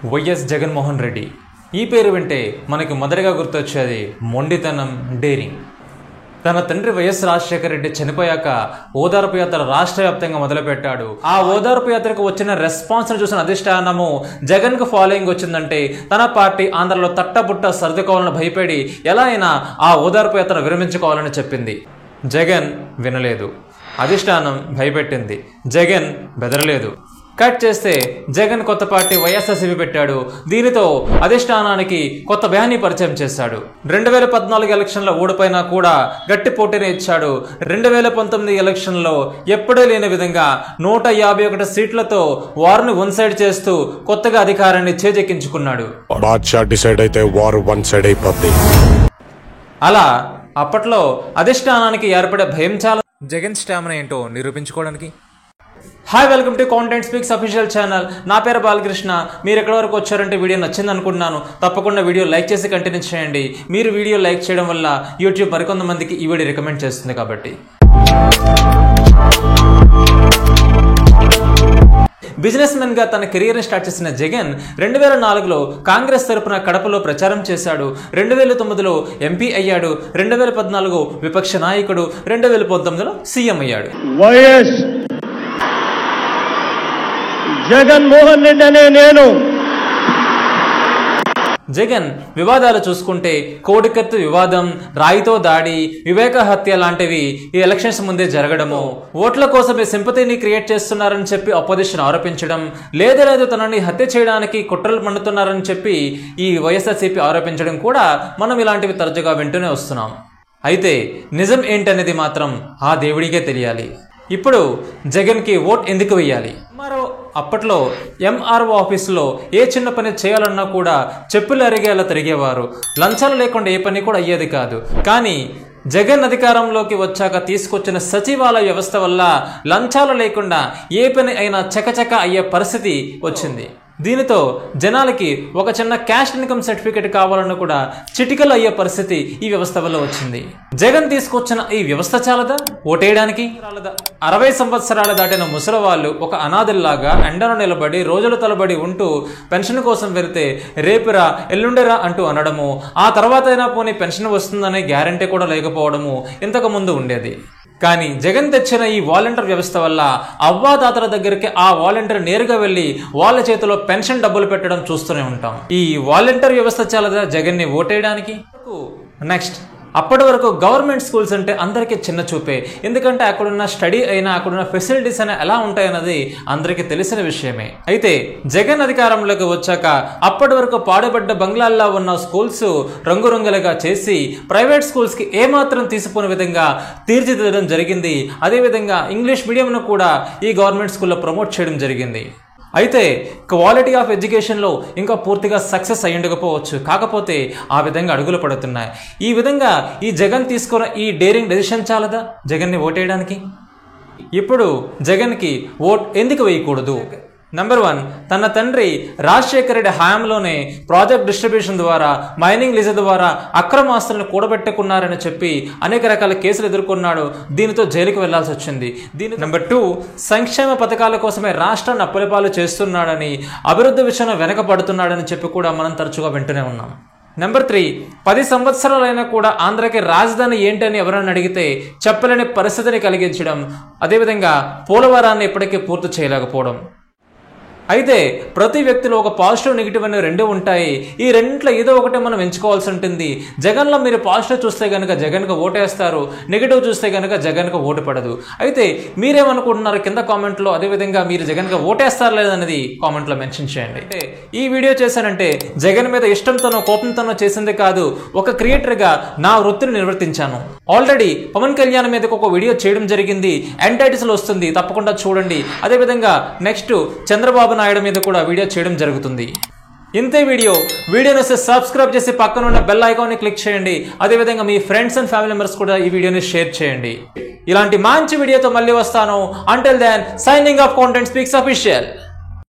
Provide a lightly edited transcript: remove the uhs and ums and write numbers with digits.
YS Jaganmohan Reddy. ఈ పేరు వింటే మనకి మొదటగా గుర్తొచ్చేది మొండితనం, డేరింగ్. తన తండ్రి వైఎస్ రాజశేఖర రెడ్డి చనిపోయాక ఓదార్పు యాత్ర రాష్ట్ర వ్యాప్తంగా మొదలుపెట్టాడు. ఆ ఓదార్పు యాత్రకు వచ్చిన రెస్పాన్స్ ను చూసిన అధిష్టానము జగన్ కు ఫాలోయింగ్ వచ్చిందంటే తన పార్టీ ఆంధ్రలో తట్టబుట్ట సర్దుకోవాలని భయపడి ఎలా అయినా ఆ ఓదార్పు యాత్ర విరమించుకోవాలని చెప్పింది. జగన్ వినలేదు. అధిష్టానం భయపెట్టింది. జగన్ బెదరలేదు. కట్ చేస్తే జగన్ కొత్త పార్టీ వైఎస్ఆర్సీపీ పెట్టాడు. దీనితో అధిష్టానానికి కొత్త వ్యాన్ని పరిచయం చేశాడు. 2014 ఎలక్షన్లో ఓడిపోయినా కూడా గట్టి పోటీని ఇచ్చాడు. 2019 ఎలక్షన్లో ఎప్పుడూ లేని విధంగా 151 సీట్లతో వార్ను వన్ సైడ్ చేస్తూ కొత్తగా అధికారాన్ని చేజెక్కించుకున్నాడు. అలా అప్పట్లో అధిష్టానానికి ఏర్పడే భయం చాలా జగన్ స్టామినా ఏంటో నిరూపించుకోవడానికి. Hi, welcome to content speaks official channel. నా పేరు బాలకృష్ణ. మీరు ఎక్కడి వరకు వచ్చారంటే వీడియో నచ్చింది అనుకుంటున్నాను. తప్పకుండా వీడియో లైక్ చేసి కంటిన్యూ చేయండి. మీరు వీడియో లైక్ చేయడం వల్ల యూట్యూబ్ మరికొంతమందికి ఈ వీడియో రికమెండ్ చేస్తుంది కాబట్టి. బిజినెస్ మెన్ గా తన కెరీర్ని స్టార్ట్ చేసిన జగన్ 2004లో కాంగ్రెస్ తరపున కడపలో ప్రచారం చేశాడు. 2009లో ఎంపీ అయ్యాడు. 2014 విపక్ష నాయకుడు. 2019లో సీఎం అయ్యాడు. వైఎస్ జగన్మోహన్ రెడ్డి అనే నేను. జగన్ వివాదాలు చూసుకుంటే కోడికత్తు వివాదం, రాయితో దాడి, వివేక హత్య లాంటివి ఈ ఎలక్షన్స్ ముందే జరగడము, ఓట్ల కోసమే సింపతిని క్రియేట్ చేస్తున్నారని చెప్పి అపోజిషన్ ఆరోపించడం, లేదు తనని హత్య చేయడానికి కుట్రలు పండుతున్నారని చెప్పి ఈ వైఎస్ఆర్సీపీ ఆరోపించడం కూడా మనం ఇలాంటివి తరచుగా వింటూనే వస్తున్నాం. అయితే నిజం ఏంటనేది మాత్రం ఆ దేవుడికే తెలియాలి. ఇప్పుడు జగన్కి ఓట్ ఎందుకు వేయాలి? అప్పట్లో ఎంఆర్ఓ ఆఫీసులో ఏ చిన్న పని చేయాలన్నా కూడా చెప్పులు అరిగేలా తిరిగేవారు. లంచాలు లేకుండా ఏ పని కూడా అయ్యేది కాదు. కానీ జగన్ అధికారంలోకి వచ్చాక తీసుకొచ్చిన సచివాలయ వ్యవస్థ వల్ల లంచాలు లేకుండా ఏ పని అయినా చకచక అయ్యే పరిస్థితి వచ్చింది. దీనితో జనాలకి ఒక చిన్న క్యాష్ ఇన్కమ్ సర్టిఫికేట్ కావాలన్నా కూడా చిటికలు అయ్యే పరిస్థితి ఈ వ్యవస్థ వల్ల వచ్చింది. జగన్ తీసుకొచ్చిన ఈ వ్యవస్థ చాలదా ఓటేయడానికి? 60 సంవత్సరాలు దాటిన ముసలి వాళ్ళు ఒక అనాథల్లాగా ఎండను నిలబడి రోజుల తలబడి ఉంటూ పెన్షన్ కోసం వెళితే రేపురా ఎల్లుండిరా అంటూ అనడము, ఆ తర్వాత అయినా పోనీ పెన్షన్ వస్తుందనే గ్యారంటీ కూడా లేకపోవడము ఇంతకు ముందు ఉండేది. కానీ జగన్ తెచ్చిన ఈ వాలంటీర్ వ్యవస్థ వల్ల అవ్వాతాతల దగ్గరికి ఆ వాలంటీర్ నేరుగా వెళ్ళి వాళ్ళ చేతిలో పెన్షన్ డబ్బులు పెట్టడం చూస్తూనే ఉంటాం. ఈ వాలంటీర్ వ్యవస్థ చాలదా జగన్ని ఓటేయడానికి? నెక్స్ట్, అప్పటి వరకు గవర్నమెంట్ స్కూల్స్ అంటే అందరికీ చిన్న చూపే. ఎందుకంటే అక్కడున్న స్టడీ అయినా అక్కడున్న ఫెసిలిటీస్ అయినా ఎలా ఉంటాయన్నది అందరికీ తెలిసిన విషయమే. అయితే జగన్ అధికారంలోకి వచ్చాక అప్పటి వరకు పాడుబడ్డ బంగ్లాల్లో ఉన్న స్కూల్స్ రంగురంగులుగా చేసి ప్రైవేట్ స్కూల్స్కి ఏమాత్రం తీసిపోయిన విధంగా తీర్చిదిద్దడం జరిగింది. అదేవిధంగా ఇంగ్లీష్ మీడియంను కూడా ఈ గవర్నమెంట్ స్కూల్లో ప్రమోట్ చేయడం జరిగింది. అయితే క్వాలిటీ ఆఫ్ ఎడ్యుకేషన్లో ఇంకా పూర్తిగా సక్సెస్ అయ్యుండకపోవచ్చు. కాకపోతే ఆ విధంగా అడుగులు పడుతున్నాయి. ఈ విధంగా ఈ జగన్ తీసుకున్న ఈ డేరింగ్ డెసిషన్ చాలదా జగన్ని ఓటేయడానికి? ఇప్పుడు జగన్కి ఓట్ ఎందుకు వేయకూడదు? నెంబర్ 1, తన తండ్రి రాజశేఖర రెడ్డి హయాంలోనే ప్రాజెక్ట్ డిస్ట్రిబ్యూషన్ ద్వారా, మైనింగ్ లీజు ద్వారా అక్రమ ఆస్తులను కూడబెట్టుకున్నారని చెప్పి అనేక రకాల కేసులు ఎదుర్కొన్నాడు. దీనితో జైలుకు వెళ్లాల్సి వచ్చింది. నెంబర్ 2, సంక్షేమ పథకాల కోసమే రాష్ట్రాన్ని అప్పులపాలు చేస్తున్నాడని, అభివృద్ధి విషయంలో వెనకపడుతున్నాడని చెప్పి కూడా మనం తరచుగా వింటూనే ఉన్నాం. నెంబర్ 3, 10 సంవత్సరాలైనా కూడా ఆంధ్రకి రాజధాని ఏంటని ఎవరైనా అడిగితే చెప్పలేని పరిస్థితిని కలిగించడం, అదేవిధంగా పోలవరాన్ని ఇప్పటికీ పూర్తి చేయలేకపోవడం. అయితే ప్రతి వ్యక్తిలో ఒక పాజిటివ్ నెగిటివ్ అనే రెండు ఉంటాయి. ఈ రెండింటిలో ఏదో ఒకటే మనం ఎంచుకోవాల్సి ఉంటుంది. జగన్లో మీరు పాజిటివ్ చూస్తే కనుక జగన్కు ఓటేస్తారు, నెగిటివ్ చూస్తే కనుక జగన్కు ఓటు పడదు. అయితే మీరేమనుకుంటున్నారు కింద కామెంట్లో, అదేవిధంగా మీరు జగన్కు ఓటేస్తారు లేదనేది కామెంట్లో మెన్షన్ చేయండి. అయితే ఈ వీడియో చేశానంటే జగన్ మీద ఇష్టంతోనో కోపంతోనో చేసింది కాదు, ఒక క్రియేటర్గా నా వృత్తిని నిర్వర్తించాను. ఆల్రెడీ పవన్ కళ్యాణ్ మీదకి ఒక వీడియో చేయడం జరిగింది. ఎంటైటిల్స్లో వస్తుంది, తప్పకుండా చూడండి. అదేవిధంగా నెక్స్ట్ చంద్రబాబు నాయుడు మీద కూడా వీడియో చేయడం జరుగుతుంది. ఇంతే వీడియోని సబ్స్క్రైబ్ చేసి పక్కన ఉన్న బెల్ ఐకాన్ని క్లిక్ చేయండి. అదేవిధంగా మీ ఫ్రెండ్స్ అండ్ ఫ్యామిలీ మెంబర్స్ కూడా ఈ వీడియోని షేర్ చేయండి. ఇలాంటి మంచి వీడియోతో మళ్ళీ వస్తాను. Until then, signing off content speaks official.